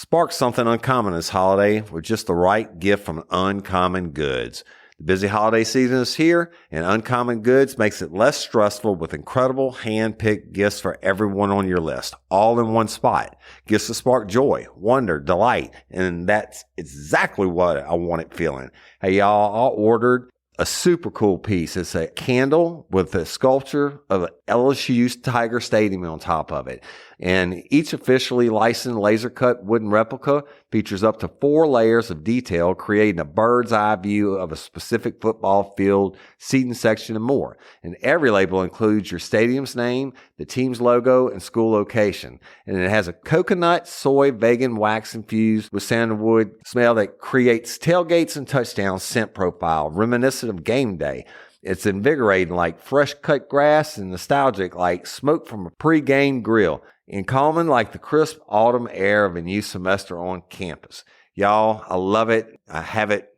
Spark something uncommon this holiday with just the right gift from Uncommon Goods. The busy holiday season is here, and Uncommon Goods makes it less stressful with incredible hand-picked gifts for everyone on your list, all in one spot. Gifts to spark joy, wonder, delight, and that's exactly what I wanted feeling. Hey, y'all, I ordered a super cool piece. It's a candle with a sculpture of LSU's Tiger Stadium on top of it. And each officially licensed laser cut wooden replica features up to 4 layers of detail, creating a bird's eye view of a specific football field, seating section, and more. And every label includes your stadium's name, the team's logo, and school location. And it has a coconut, soy, vegan wax infused with sandalwood smell that creates tailgates and touchdown scent profile, reminiscent of game day. It's invigorating like fresh cut grass and nostalgic like smoke from a pre-game grill, and calming like the crisp autumn air of a new semester on campus. Y'all, I love it. I have it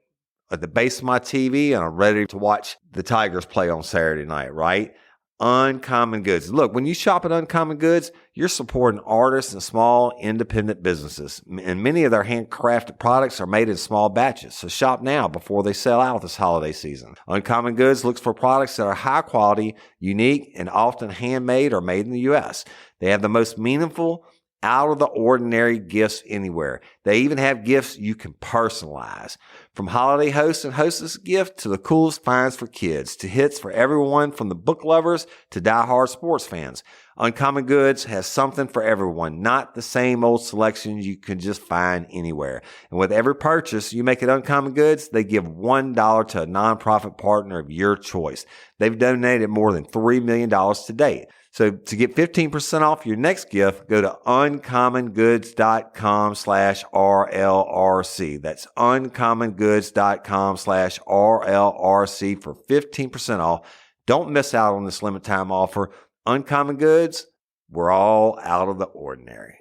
at the base of my TV, and I'm ready to watch the Tigers play on Saturday night, right? Uncommon Goods. Look, when you shop at Uncommon Goods, you're supporting artists and small independent businesses. And many of their handcrafted products are made in small batches. So shop now before they sell out this holiday season. Uncommon Goods looks for products that are high quality, unique, and often handmade or made in the U.S. They have the most meaningful, out of the ordinary gifts anywhere. They even have gifts you can personalize. From holiday hosts and hostess gift to the coolest finds for kids to hits for everyone from the book lovers to diehard sports fans. Uncommon Goods has something for everyone, not the same old selections you can just find anywhere. And with every purchase you make at Uncommon Goods, they give $1 to a nonprofit partner of your choice. They've donated more than $3 million to date. So to get 15% off your next gift, go to uncommongoods.com/RLRC. That's uncommongoods.com/RLRC for 15% off. Don't miss out on this limited time offer. Uncommon Goods, we're all out of the ordinary.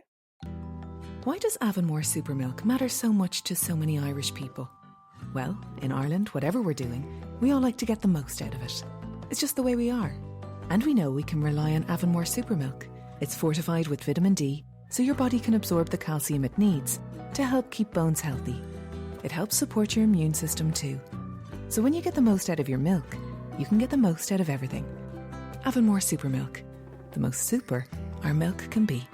Why does Avonmore Supermilk matter so much to so many Irish people? Well, in Ireland, whatever we're doing, we all like to get the most out of it. It's just the way we are. And we know we can rely on Avonmore Supermilk. It's fortified with vitamin D, so your body can absorb the calcium it needs to help keep bones healthy. It helps support your immune system too. So when you get the most out of your milk, you can get the most out of everything. Avonmore Supermilk. The most super our milk can be.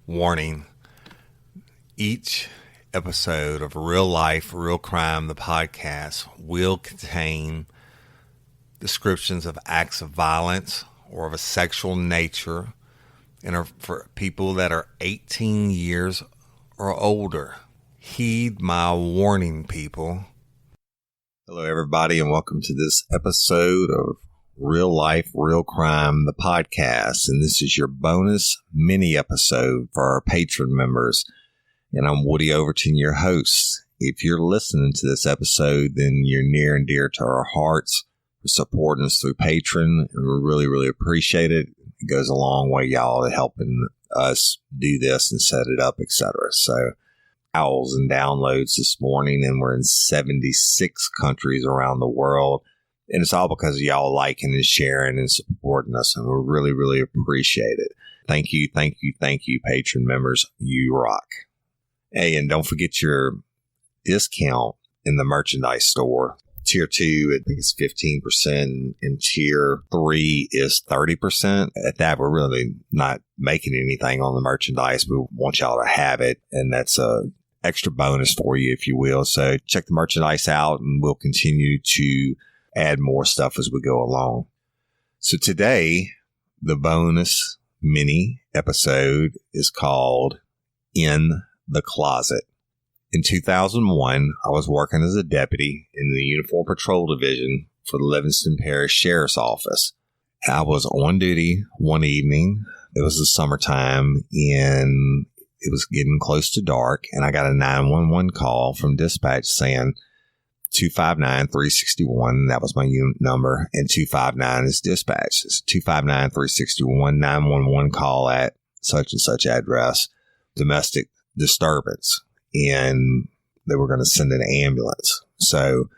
Warning. Each episode of Real Life, Real Crime, the podcast, will contain descriptions of acts of violence or of a sexual nature and are for people that are 18 years or older. Heed my warning, people. Hello, everybody, and welcome to this episode of Real Life, Real Crime, the podcast. And this is your bonus mini episode for our patron members. And I'm Woody Overton, your host. If you're listening to this episode, then you're near and dear to our hearts for supporting us through Patreon. And we really, really appreciate it. It goes a long way, y'all, to helping us do this and set it up, etc. So, owls and downloads this morning, and we're in 76 countries around the world. And it's all because of y'all liking and sharing and supporting us. And we really, really appreciate it. Thank you, thank you, thank you, patron members. You rock. Hey, and don't forget your discount in the merchandise store. Tier 2, I think it's 15%, and Tier 3 is 30%. At that, we're really not making anything on the merchandise. We want y'all to have it, and that's a extra bonus for you, if you will. So check the merchandise out, and we'll continue to add more stuff as we go along. So today, the bonus mini episode is called In the Closet. In 2001, I was working as a deputy in the Uniform Patrol Division for the Livingston Parish Sheriff's Office. I was on duty one evening. It was the summertime, and it was getting close to dark, and I got a 911 call from dispatch saying 259-361. That was my unit number, and 259 is dispatch. It's 259-361 911 call at such and such address, domestic disturbance. And they were going to send an ambulance. So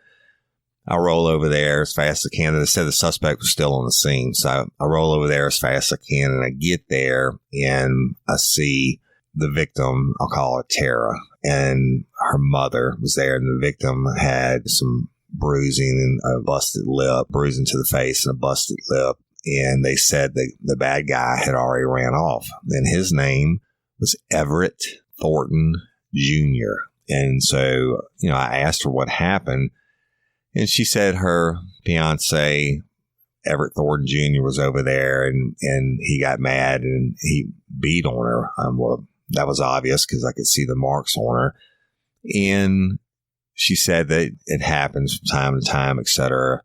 I roll over there as fast as I can. They said the suspect was still on the scene. So I roll over there as fast as I can, and I get there, and I see the victim. I'll call her Tara, and her mother was there, and the victim had some bruising and a busted lip, bruising to the face and a busted lip. And they said that the bad guy had already ran off, and his name was Everett Thornton Jr. And so, I asked her what happened, and she said her fiance, Everett Thornton Jr., was over there, and he got mad and he beat on her. Well, that was obvious because I could see the marks on her. And she said that it happens from time to time, etc.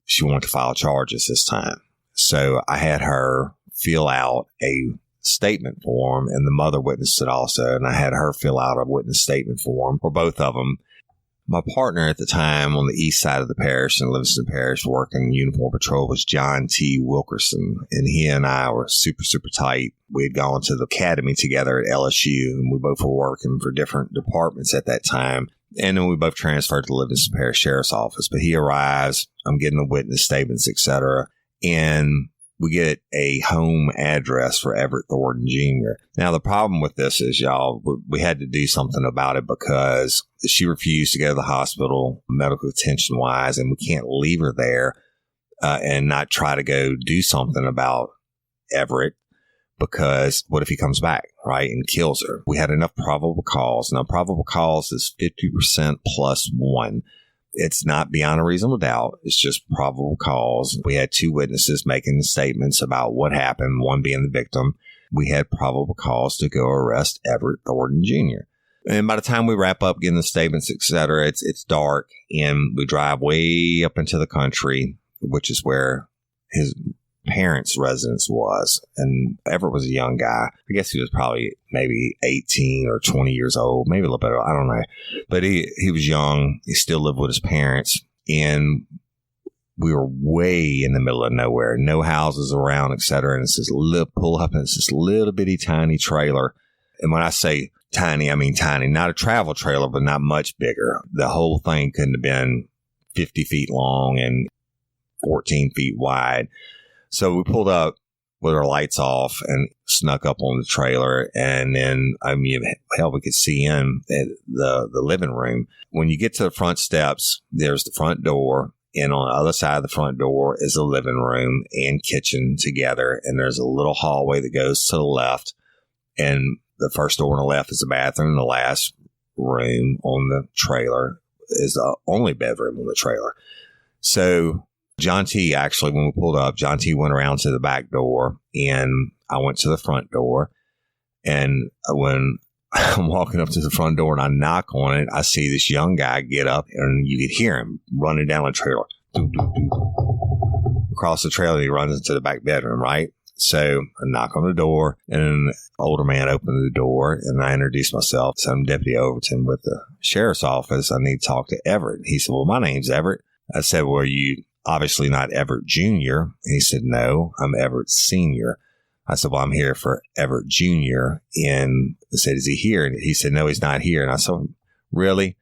She wanted to file charges this time. So I had her fill out a statement form, and the mother witnessed it also, and I had her fill out a witness statement form for both of them. My partner at the time on the east side of the parish in Livingston Parish working uniform patrol was John T. Wilkerson, and he and I were super, super tight. We had gone to the academy together at LSU, and we both were working for different departments at that time. And then we both transferred to the Livingston Parish Sheriff's Office. But he arrives, I'm getting the witness statements, etc., and we get a home address for Everett Thornton Jr. Now, the problem with this is, y'all, we had to do something about it because she refused to go to the hospital medical attention wise, and we can't leave her there and not try to go do something about Everett, because what if he comes back, right, and kills her? We had enough probable cause. Now, probable cause is 50% plus 1. It's not beyond a reasonable doubt. It's just probable cause. We had 2 witnesses making the statements about what happened, one being the victim. We had probable cause to go arrest Everett Thornton Jr. And by the time we wrap up getting the statements, et cetera, it's dark, and we drive way up into the country, which is where his parents' residence was. And Everett was a young guy. I guess he was probably maybe 18 or 20 years old, maybe a little bit. I don't know. But he was young. He still lived with his parents. And we were way in the middle of nowhere, no houses around, et cetera. And it's this little pull up, and it's this little bitty tiny trailer. And when I say tiny, I mean tiny, not a travel trailer, but not much bigger. The whole thing couldn't have been 50 feet long and 14 feet wide. So we pulled up with our lights off and snuck up on the trailer. And then, we could see in the living room. When you get to the front steps, there's the front door. And on the other side of the front door is the living room and kitchen together. And there's a little hallway that goes to the left. And the first door on the left is the bathroom. The last room on the trailer is the only bedroom on the trailer. So John T, actually, when we pulled up, John T went around to the back door, and I went to the front door. And when I'm walking up to the front door and I knock on it, I see this young guy get up, and you could hear him running down the trailer. Doo, doo, doo. Across the trailer, he runs into the back bedroom, right? So I knock on the door, and an older man opened the door, and I introduced myself. So I'm Deputy Overton with the Sheriff's Office. I need to talk to Everett. He said, well, my name's Everett. I said, well, are you obviously not Everett Jr.? He said, no, I'm Everett Sr. I said, well, I'm here for Everett Jr. And I said, is he here? And he said, no, he's not here. And I said, really?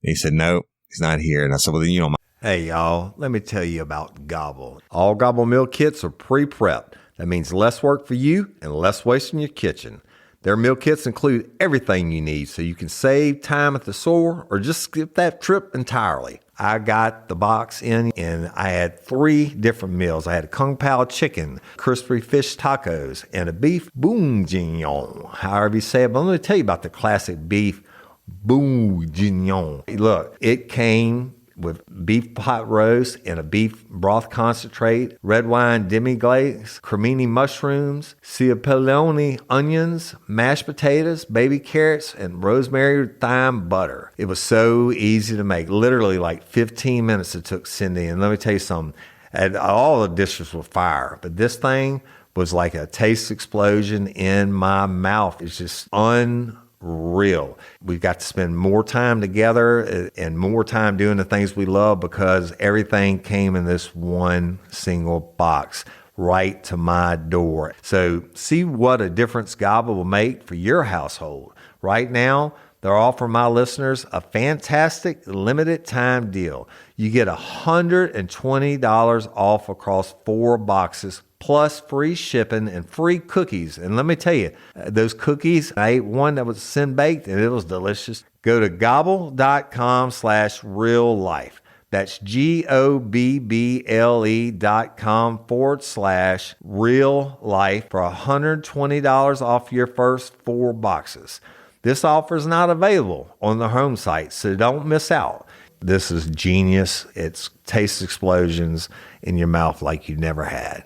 And he said, no, he's not here. And I said, well, then, Hey, y'all, let me tell you about Gobble. All Gobble meal kits are pre-prepped. That means less work for you and less waste in your kitchen. Their meal kits include everything you need so you can save time at the store or just skip that trip entirely. I got the box in and I had 3 different meals. I had a Kung Pao chicken, crispy fish tacos, and a beef bourguignon, however you say it. But let me tell you about the classic beef bourguignon. Look, it came with beef pot roast and a beef broth concentrate, red wine demi-glaze, cremini mushrooms, cipollone onions, mashed potatoes, baby carrots, and rosemary thyme butter. It was so easy to make. Literally like 15 minutes it took Cindy. And let me tell you something, and all the dishes were fire, but this thing was like a taste explosion in my mouth. It's just unreal. We've got to spend more time together and more time doing the things we love because everything came in this one single box right to my door. So see what a difference Gaba will make for your household. Right now, they're offering my listeners a fantastic limited time deal. You get $120 off across 4 boxes plus free shipping and free cookies. And let me tell you, those cookies, I ate one that was sin baked and it was delicious. Go to gobble.com/real life. That's GOBBLE.com/real life for $120 off your first 4 boxes. This offer is not available on the home site, so don't miss out. This is genius. It's taste explosions in your mouth like you never had.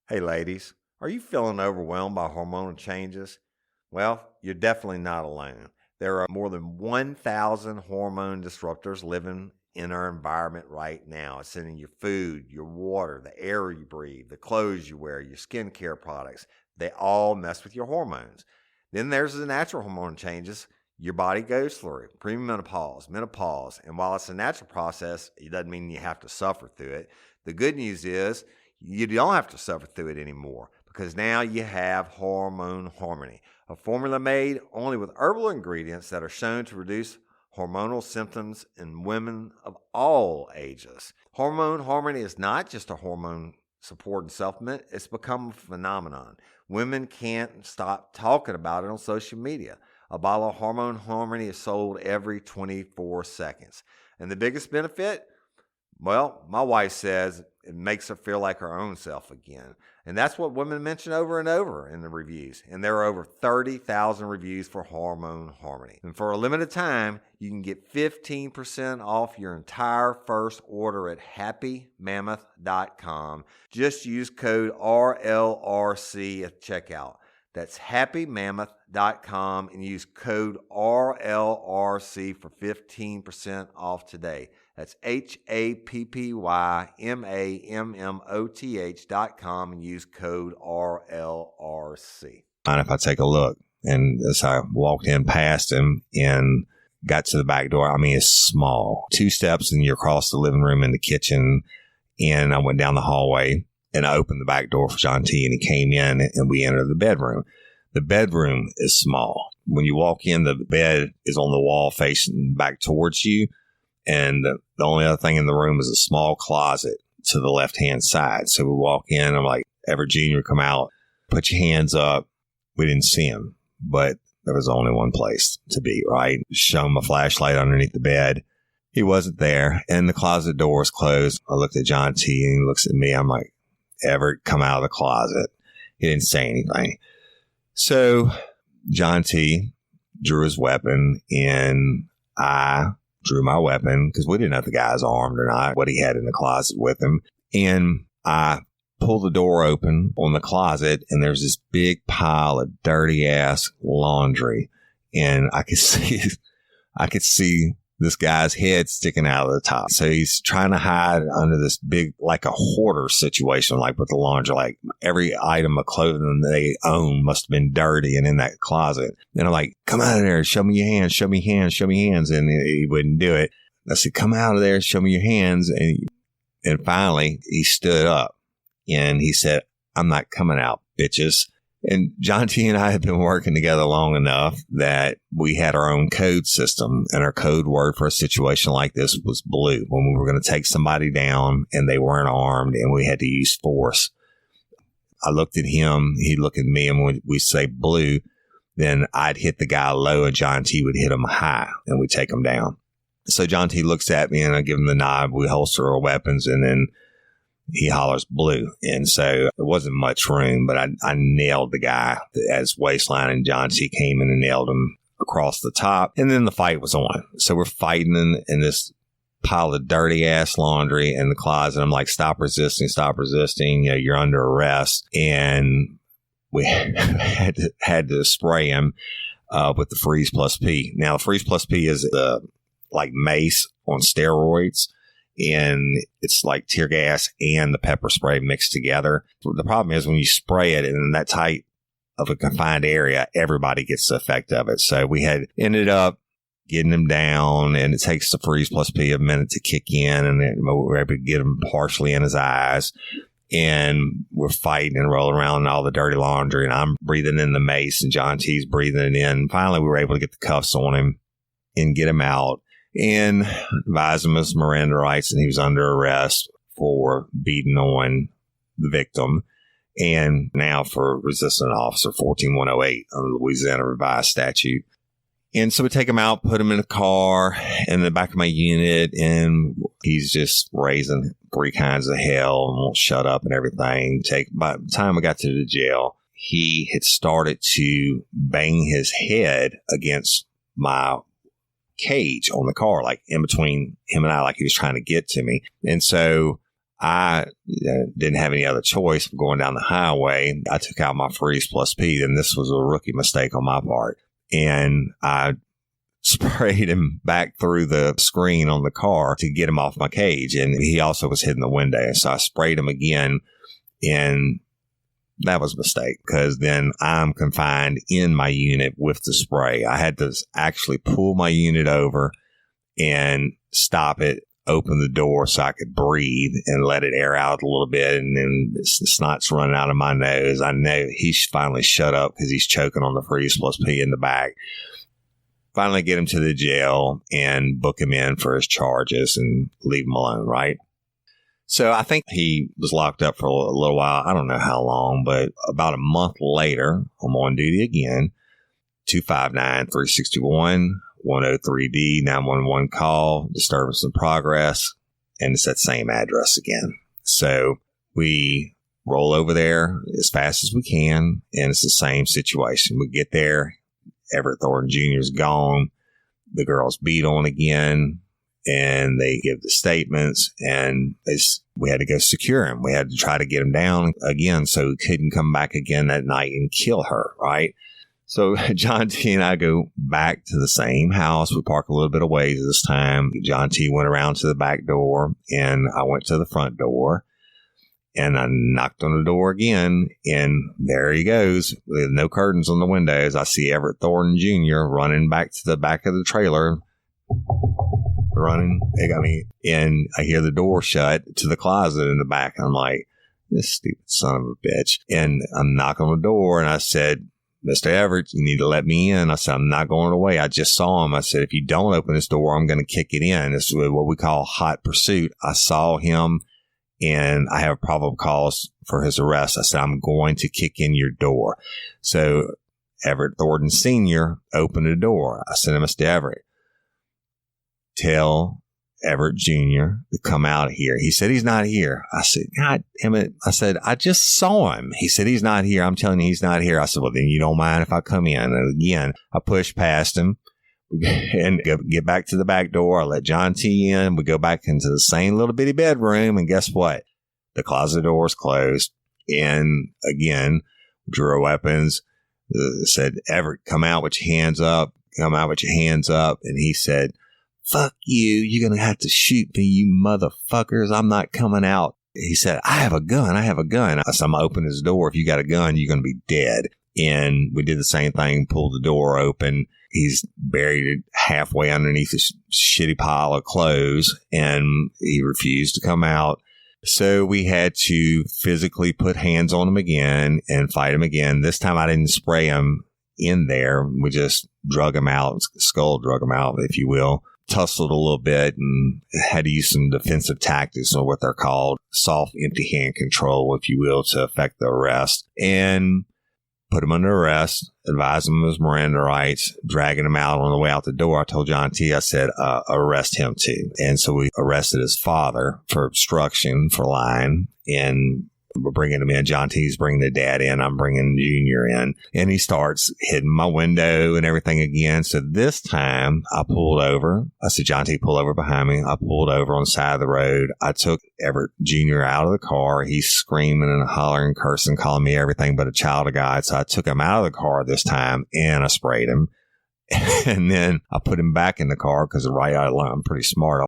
Hey ladies, are you feeling overwhelmed by hormonal changes? Well, you're definitely not alone. There are more than 1,000 hormone disruptors living in our environment right now. It's in your food, your water, the air you breathe, the clothes you wear, your skincare products. They all mess with your hormones. Then there's the natural hormone changes your body goes through, premenopause, menopause. And while it's a natural process, it doesn't mean you have to suffer through it. The good news is you don't have to suffer through it anymore because now you have Hormone Harmony, a formula made only with herbal ingredients that are shown to reduce hormonal symptoms in women of all ages. Hormone Harmony is not just a hormone support and supplement. It's become a phenomenon. Women can't stop talking about it on social media. A bottle of Hormone Harmony is sold every 24 seconds. And the biggest benefit? Well, my wife says it makes her feel like her own self again. And that's what women mention over and over in the reviews. And there are over 30,000 reviews for Hormone Harmony. And for a limited time, you can get 15% off your entire first order at happymammoth.com. Just use code RLRC at checkout. That's happymammoth.com and use code RLRC for 15% off today. That's happymammoth.com and use code RLRC. Mind if I take a look? And as I walked in past him and got to the back door, I mean, it's small. 2 steps and you're across the living room and the kitchen. And I went down the hallway and I opened the back door for John T. and he came in and we entered the bedroom. The bedroom is small. When you walk in, the bed is on the wall facing back towards you. And the only other thing in the room is a small closet to the left-hand side. So we walk in, I'm like, Everett Jr., come out, put your hands up. We didn't see him, but there was only one place to be, right? Show him a flashlight underneath the bed. He wasn't there, and the closet door was closed. I looked at John T., and he looks at me. I'm like, Everett, come out of the closet. He didn't say anything. So John T. drew his weapon, and I drew my weapon because we didn't know if the guy's armed or not, what he had in the closet with him. And I pulled the door open on the closet and there's this big pile of dirty ass laundry. And I could see this guy's head sticking out of the top. So he's trying to hide under this big, like a hoarder situation, like with the laundry, like every item of clothing they own must have been dirty and in that closet. And I'm like, come out of there. Show me your hands. Show me hands. Show me hands. And he wouldn't do it. I said, come out of there. Show me your hands. And finally he stood up and he said, I'm not coming out, bitches. And John T. and I had been working together long enough that we had our own code system, and our code word for a situation like this was blue. When we were going to take somebody down and they weren't armed and we had to use force. I looked at him, he looked at me, and when we say blue, then I'd hit the guy low and John T. would hit him high and we'd take him down. So John T looks at me and I give him the nod. We holster our weapons and then he hollers blue. And so there wasn't much room, but I nailed the guy as waistline, and John T came in and nailed him across the top. And then the fight was on. So we're fighting in this pile of dirty ass laundry in the closet. I'm like, stop resisting. You know, you're under arrest. And we had to spray him with the Freeze Plus P. Now, the Freeze Plus P is like mace on steroids, and it's like tear gas and the pepper spray mixed together. The problem is when you spray it in that tight of a confined area, everybody gets the effect of it. So we had ended up getting him down, and it takes the Freeze Plus P a minute to kick in, and then we were able to get him partially in his eyes. And we're fighting and rolling around in all the dirty laundry, and I'm breathing in the mace, and John T's breathing it in. Finally, we were able to get the cuffs on him and get him out and advise him of his Miranda rights, and he was under arrest for beating on the victim, and now for resisting an officer 14108 under the Louisiana revised statute. And so we take him out, put him in a car in the back of my unit, and he's just raising three kinds of hell and won't shut up and everything. By the time we got to the jail, he had started to bang his head against my cage on the car, like in between him and I, like he was trying to get to me. And so I didn't have any other choice of going down the highway. I took out my Freeze Plus P, and this was a rookie mistake on my part. And I sprayed him back through the screen on the car to get him off my cage. And he also was hitting the window. So I sprayed him again, and that was a mistake, because then I'm confined in my unit with the spray. I had to actually pull my unit over and stop it, open the door so I could breathe and let it air out a little bit. And then the snot's running out of my nose. I know he's finally shut up because he's choking on the Freeze Plus P in the back. Finally get him to the jail and book him in for his charges and leave him alone, right? So I think he was locked up for a little while. I don't know how long, but about a month later, I'm on duty again. 259-361, 103D, 911 call, disturbance in progress, and it's that same address again. So we roll over there as fast as we can, and it's the same situation. We get there, Everett Thornton Jr. is gone, the girl's beat on again, and they give the statements, and we had to go secure him. We had to try to get him down again so he couldn't come back again that night and kill her, right? So John T and I go back to the same house. We park a little bit away this time. John T went around to the back door, and I went to the front door, and I knocked on the door again, and there he goes with no curtains on the windows. I see Everett Thornton Jr. running back to the back of the trailer, running. And I hear the door shut to the closet in the back. I'm like, this stupid son of a bitch. And I'm knocking on the door, and I said, Mr. Everett, you need to let me in. I said, I'm not going away. I just saw him. I said, if you don't open this door, I'm going to kick it in. This is what we call hot pursuit. I saw him, and I have probable cause for his arrest. I said, I'm going to kick in your door. So Everett Thornton Sr. opened the door. I said, Mr. Everett, tell Everett Jr. to come out here. He said, he's not here. I said, God damn it. I said, I just saw him. He said, he's not here. I'm telling you, he's not here. I said, well, then you don't mind if I come in. And again, I pushed past him and get back to the back door. I let John T in. We go back into the same little bitty bedroom. And guess what? The closet door is closed. And again, drew our weapons. Said, Everett, come out with your hands up. Come out with your hands up. And he said, fuck you. You're going to have to shoot me, you motherfuckers. I'm not coming out. He said, I have a gun. I said, I'm going to open his door. If you got a gun, you're going to be dead. And we did the same thing, pulled the door open. He's buried halfway underneath this shitty pile of clothes, and he refused to come out. So we had to physically put hands on him again and fight him again. This time I didn't spray him in there. We just drug him out, skull drug him out, if you will. Tussled a little bit and had to use some defensive tactics, or what they're called soft empty hand control, if you will, to affect the arrest, and put him under arrest, advised him of his Miranda rights, dragging him out on the way out the door. I told John T., I said, arrest him too. And so we arrested his father for obstruction, for lying, and we're bringing him in. John T's bringing the dad in. I'm bringing Junior in. And he starts hitting my window and everything again. So this time I pulled over. I said, John T, pull over behind me. I pulled over on the side of the road. I took Everett Jr. out of the car. He's screaming and hollering, cursing, calling me everything but a child of God. So I took him out of the car this time and I sprayed him. And then I put him back in the car because I'm pretty smart.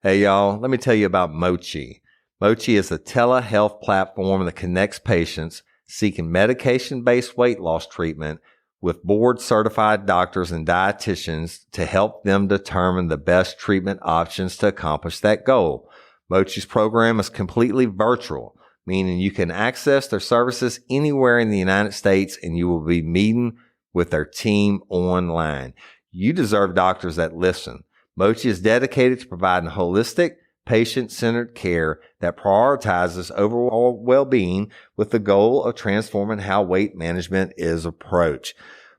Hey, y'all, let me tell you about Mochi. Mochi is a telehealth platform that connects patients seeking medication-based weight loss treatment with board-certified doctors and dietitians to help them determine the best treatment options to accomplish that goal. Mochi's program is completely virtual, meaning you can access their services anywhere in the United States and you will be meeting with their team online. You deserve doctors that listen. Mochi is dedicated to providing holistic, patient-centered care that prioritizes overall well-being with the goal of transforming how weight management is approached.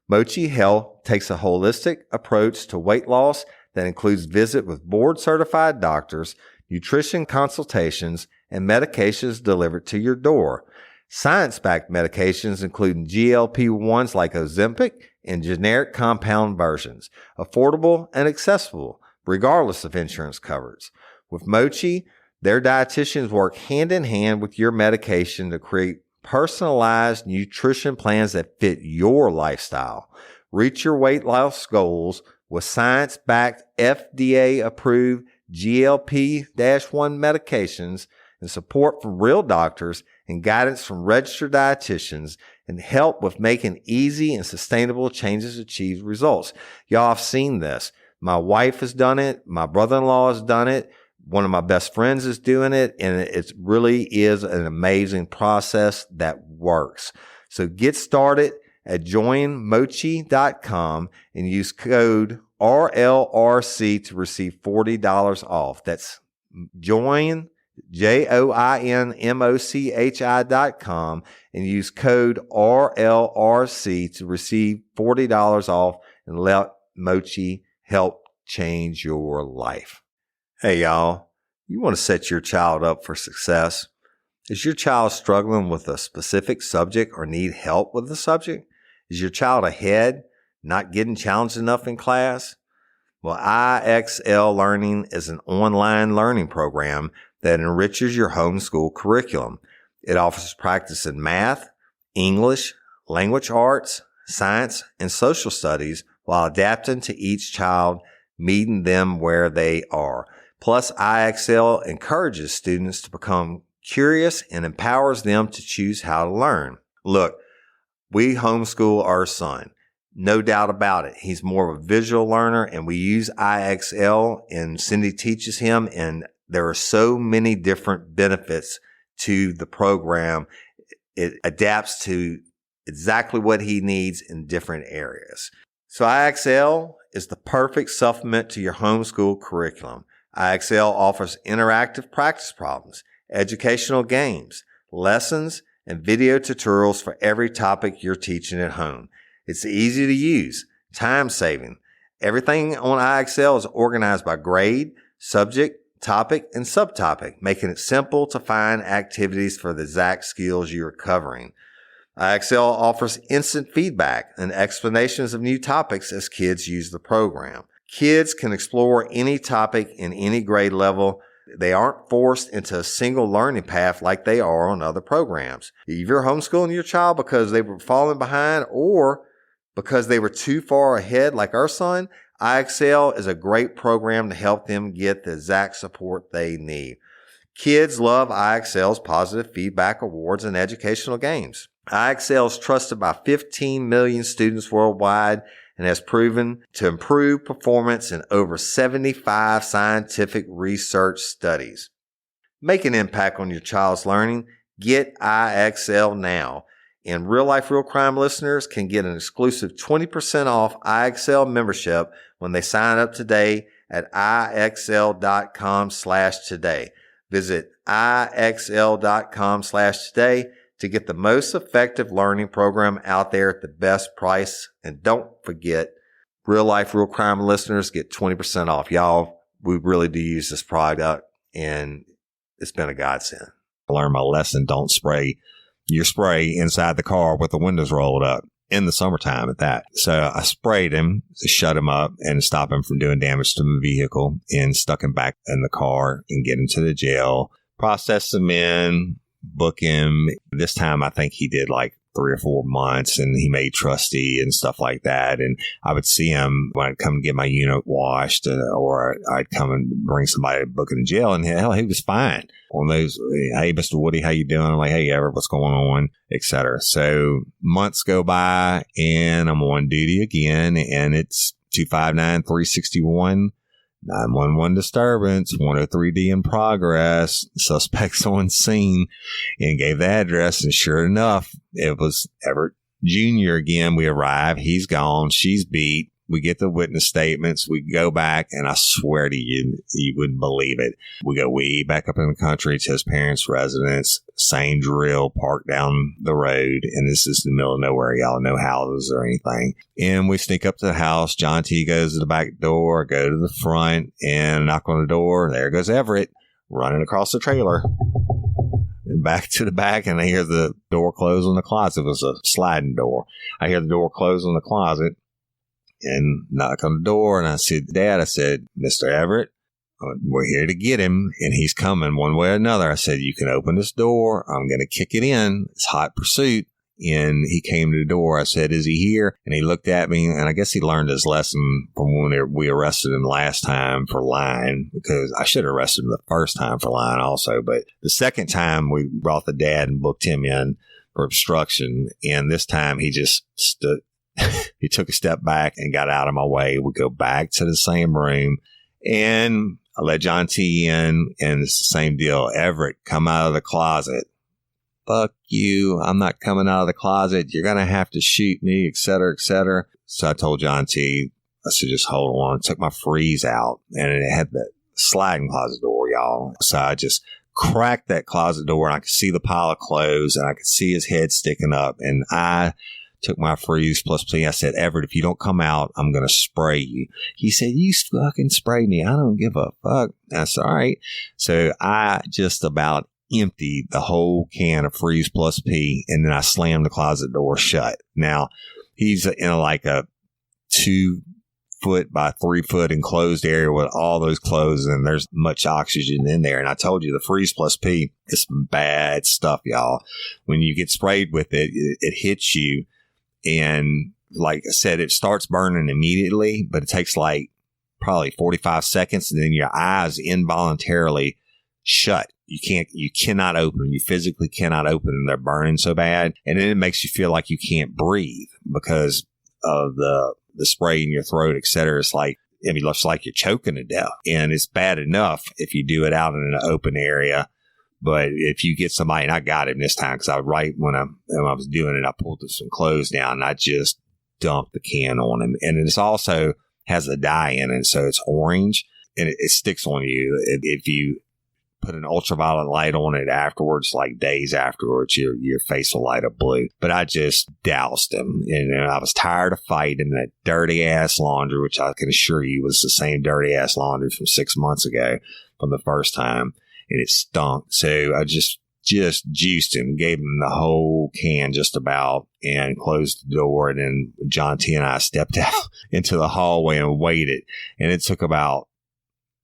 Mochi Health takes a holistic approach to weight loss that includes visit with board-certified doctors, nutrition consultations, and medications delivered to your door. Science-backed medications including GLP-1s like Ozempic and generic compound versions, affordable and accessible regardless of insurance coverage. With Mochi, their dietitians work hand in hand with your medication to create personalized nutrition plans that fit your lifestyle. Reach your weight loss goals with science-backed, FDA-approved GLP-1 medications and support from real doctors and guidance from registered dietitians and help with making easy and sustainable changes to achieve results. Y'all have seen this. My wife has done it. My brother-in-law has done it. One of my best friends is doing it, and it really is an amazing process that works. So get started at joinmochi.com and use code RLRC to receive $40 off. That's joinmochi.com and use code RLRC to receive $40 off and let Mochi help change your life. Hey, y'all, you want to set your child up for success? Is your child struggling with a specific subject or need help with the subject? Is your child ahead, not getting challenged enough in class? Well, IXL Learning is an online learning program that enriches your homeschool curriculum. It offers practice in math, English, language arts, science, and social studies while adapting to each child, meeting them where they are. Plus, IXL encourages students to become curious and empowers them to choose how to learn. Look, we homeschool our son. No doubt about it. He's more of a visual learner, and we use IXL, and Cindy teaches him, and there are so many different benefits to the program. It adapts to exactly what he needs in different areas. So IXL is the perfect supplement to your homeschool curriculum. IXL offers interactive practice problems, educational games, lessons, and video tutorials for every topic you're teaching at home. It's easy to use, time-saving. Everything on IXL is organized by grade, subject, topic, and subtopic, making it simple to find activities for the exact skills you're covering. IXL offers instant feedback and explanations of new topics as kids use the program. Kids can explore any topic in any grade level. They aren't forced into a single learning path like they are on other programs. If you're homeschooling your child because they were falling behind or because they were too far ahead like our son, IXL is a great program to help them get the exact support they need. Kids love IXL's positive feedback awards and educational games. IXL is trusted by 15 million students worldwide and has proven to improve performance in over 75 scientific research studies. Make an impact on your child's learning. Get IXL now. And Real Life Real Crime listeners can get an exclusive 20% off IXL membership when they sign up today at IXL.com/today. Visit IXL.com/today to get the most effective learning program out there at the best price. And don't forget, Real Life, Real Crime listeners get 20% off. Y'all, we really do use this product, and it's been a godsend. I learned my lesson. Don't spray your spray inside the car with the windows rolled up in the summertime at that. So I sprayed him to shut him up and stop him from doing damage to my vehicle, and stuck him back in the car and get him to the jail, processed him in, book him. This time I think he did like 3 or 4 months, and he made trustee and stuff like that. And I would see him when I'd come and get my unit washed, or I'd come and bring somebody to book in jail, and hell, he was fine. On those, hey, Mr. Woody, how you doing? I'm like, hey, Everett, what's going on, etc. So months go by, and I'm on duty again, and it's 259-361. 911 disturbance, 103D in progress, suspects on scene, and gave the address. And sure enough, it was Everett Jr. again. We arrive. He's gone. She's beat. We get the witness statements. We go back, and I swear to you, you wouldn't believe it. We go way back up in the country to his parents' residence. Same drill, parked down the road. And this is the middle of nowhere. Y'all, no houses or anything. And we sneak up to the house. John T goes to the back door. I go to the front and knock on the door. There goes Everett running across the trailer. And back to the back, and I hear the door close on the closet. It was a sliding door. I hear the door close on the closet. And knock on the door, and I said, Dad, I said, Mr. Everett, we're here to get him, and he's coming one way or another. I said, you can open this door. I'm going to kick it in. It's hot pursuit. And he came to the door. I said, is he here? And he looked at me, and I guess he learned his lesson from when we arrested him last time for lying, because I should have arrested him the first time for lying also. But the second time, we brought the dad and booked him in for obstruction. And this time, he just stood. He took a step back and got out of my way. We go back to the same room, and I let John T in, and it's the same deal. Everett, come out of the closet. Fuck you. I'm not coming out of the closet. You're going to have to shoot me, et cetera, et cetera. So I told John T, I said, just hold on. Took my freeze out, and it had the sliding closet door, y'all. So I just cracked that closet door, and I could see the pile of clothes, and I could see his head sticking up, and I took my freeze plus plea. I said, Everett, if you don't come out, I'm going to spray you. He said, you fucking spray me. I don't give a fuck. I said, all right. So I just about emptied the whole can of freeze plus P, and then I slammed the closet door shut. Now, he's in like a 2 foot by 3 foot enclosed area with all those clothes, and there's much oxygen in there. And I told you the freeze plus P is some bad stuff, y'all. When you get sprayed with it, it hits you. And like I said, it starts burning immediately, but it takes like probably 45 seconds, and then your eyes involuntarily shut. You cannot open them. You physically cannot open them. They're burning so bad. And then it makes you feel like you can't breathe because of the spray in your throat, et cetera. It's like, I mean, it looks like you're choking to death. And it's bad enough if you do it out in an open area. But if you get somebody, and I got him this time, because when I was doing it, I pulled some clothes down, and I just dumped the can on him. And it also has a dye in it, so it's orange, and it sticks on you. If you put an ultraviolet light on it afterwards, like days afterwards, your face will light up blue. But I just doused him, and I was tired of fighting that dirty ass laundry, which I can assure you was the same dirty ass laundry from 6 months ago from the first time. And it stunk. So I just juiced him, gave him the whole can just about, and closed the door. And then John T and I stepped out into the hallway and waited. And it took about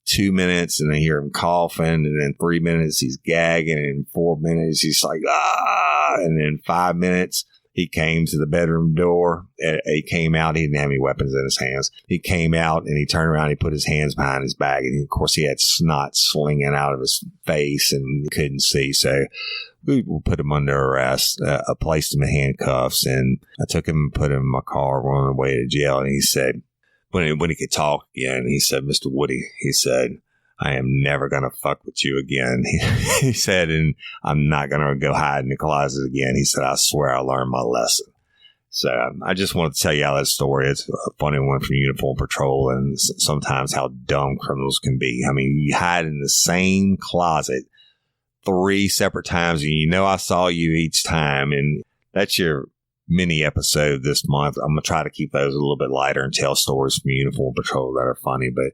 2 minutes, and I hear him coughing. And then 3 minutes, he's gagging. And in 4 minutes, he's like, ah. And then 5 minutes, he came to the bedroom door. He came out. He didn't have any weapons in his hands. He came out, and he turned around. He put his hands behind his back. And, of course, he had snot slinging out of his face and couldn't see. So we put him under arrest. I placed him in handcuffs, and I took him and put him in my car on the way to jail. And he said, when he could talk again, he said, Mr. Woody, he said, I am never going to fuck with you again. He said, and I'm not going to go hide in the closet again. He said, I swear I learned my lesson. So I just wanted to tell you all that story. It's a funny one from Uniform Patrol, and sometimes how dumb criminals can be. I mean, you hide in the same closet 3 separate times, and you know I saw you each time, and that's your mini episode this month. I'm going to try to keep those a little bit lighter and tell stories from Uniform Patrol that are funny, but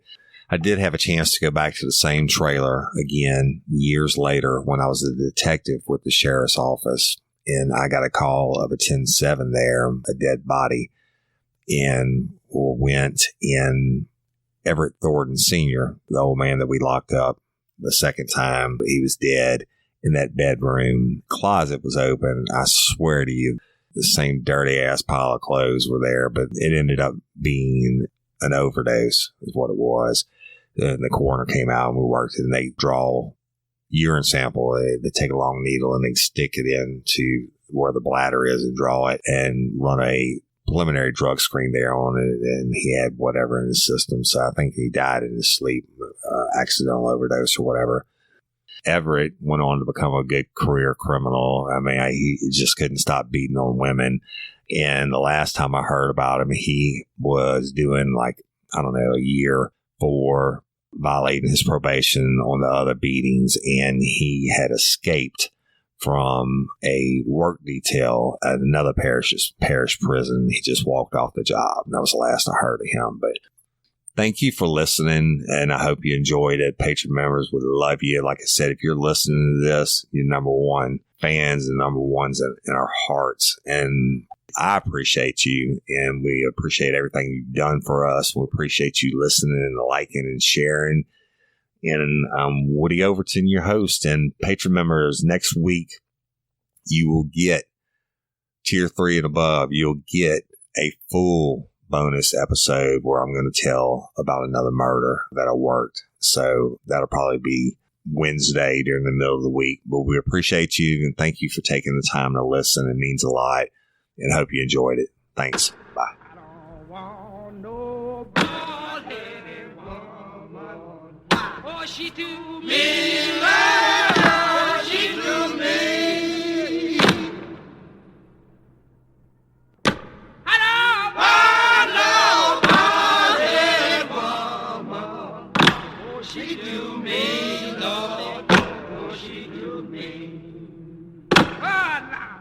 I did have a chance to go back to the same trailer again years later when I was a detective with the sheriff's office, and I got a call of a 10-7 there, a dead body, and went in. Everett Thornton Sr., the old man that we locked up the second time, he was dead in that bedroom. Closet was open. I swear to you, the same dirty ass pile of clothes were there, but it ended up being an overdose is what it was. And the coroner came out and we worked it, and they draw urine sample. They take a long needle and they stick it into where the bladder is and draw it and run a preliminary drug screen there on it, and he had whatever in his system. So I think he died in his sleep, accidental overdose or whatever. Everett went on to become a good career criminal. I mean, he just couldn't stop beating on women. And the last time I heard about him, he was doing a year for violating his probation on the other beatings, and he had escaped from a work detail at another parish prison. He just walked off the job, and that was the last I heard of him. But thank you for listening, and I hope you enjoyed it. Patron members would love you. Like I said, if you're listening to this, you're number one fans and number ones in our hearts. And I appreciate you, and we appreciate everything you've done for us. We appreciate you listening and liking and sharing. And I'm Woody Overton, your host. And patron members, next week, you will get tier 3 and above. You'll get a full bonus episode where I'm going to tell about another murder that I worked. So that'll probably be Wednesday during the middle of the week. But we appreciate you, and thank you for taking the time to listen. It means a lot, and hope you enjoyed it. Thanks. Bye. She do me love, she do me. I know, woman. Oh, she do me, Lord. Oh, she do me. Oh, now.